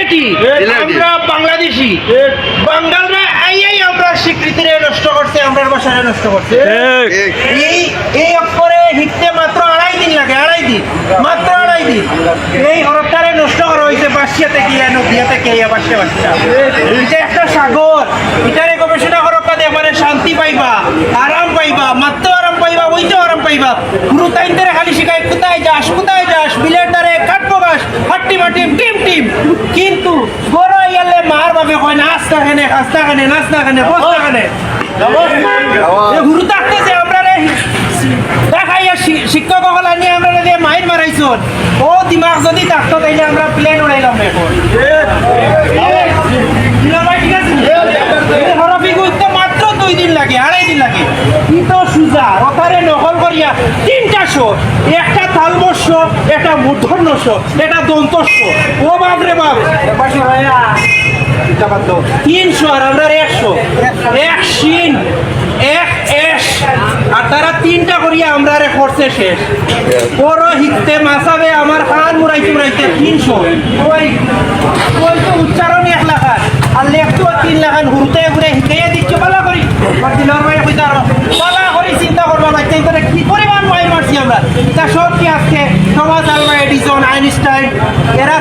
সিলেটি আমরা বাংলাদেশি বাঙালরা এই আমরা স্বীকৃতিরে নষ্ট করছে আমরা ভাষারে নষ্ট করছে এই অক্ষরে শিখতে মাত্র 2.5 দিন লাগে 2.5 দিন মাত্র 2.5 দিন এই হরফটারে নষ্ট করা হয়েছে বাসিয়াতে গিয়া নদিয়াতে গিয়া বাসিয়া বাসিয়া এটা একটা সাগর এটারে গবেষণা করবা মানে শান্তি পাইবা আরাম পাইবা মাত্র আরাম পাইবা ওইতে আরাম পাইবা গুরু তাইনদের খালি শিখায় কোথায় যাস বিলের দ্বারে কাটবো গাছ হাট্টি মাটি টিম টিম কিন্তু গরো ইয়ালে মার বাবে কয় নাস্তা খানে খাস্তা খানে নাস্তা খানে বস্তা খানে গুরু থাকতেছে আমরা দেখাইয়া শিক্ষক হল নিয়ে আমরা মাইর মারাইছন ও দিমাগ যদি থাকতো তাইলে আমরা প্লেন উড়াইলাম এখন মাত্র 2 দিন লাগে 2.5 দিন লাগে কিন্তু সুজা রথারে নকল করিয়া 3টা শো একটা তালবস্য একটা মূর্ধন্যস্য একটা দন্তস্য ও বাপরে বাপ 300 আর আমরা 100 এক শিন এক এস আর তারা 3টা করিয়া আমরা রে করছে শেষ ওর হিকতে মাসাবে আমার কান মুড়াইতে 300 ওই তো উচ্চারণ 1 লাখ আর লেখতো 3 লাখ হুরতে ঘুরে হিকাইয়া দিচ্ছে পালা করি দিলর ভাই কইতার পালা করি চিন্তা করবা না তাই করে কি পরিমাণ মাই মারছি আমরা তা সব কি আজকে থমাস আলভা এডিসন আইনস্টাইন এরা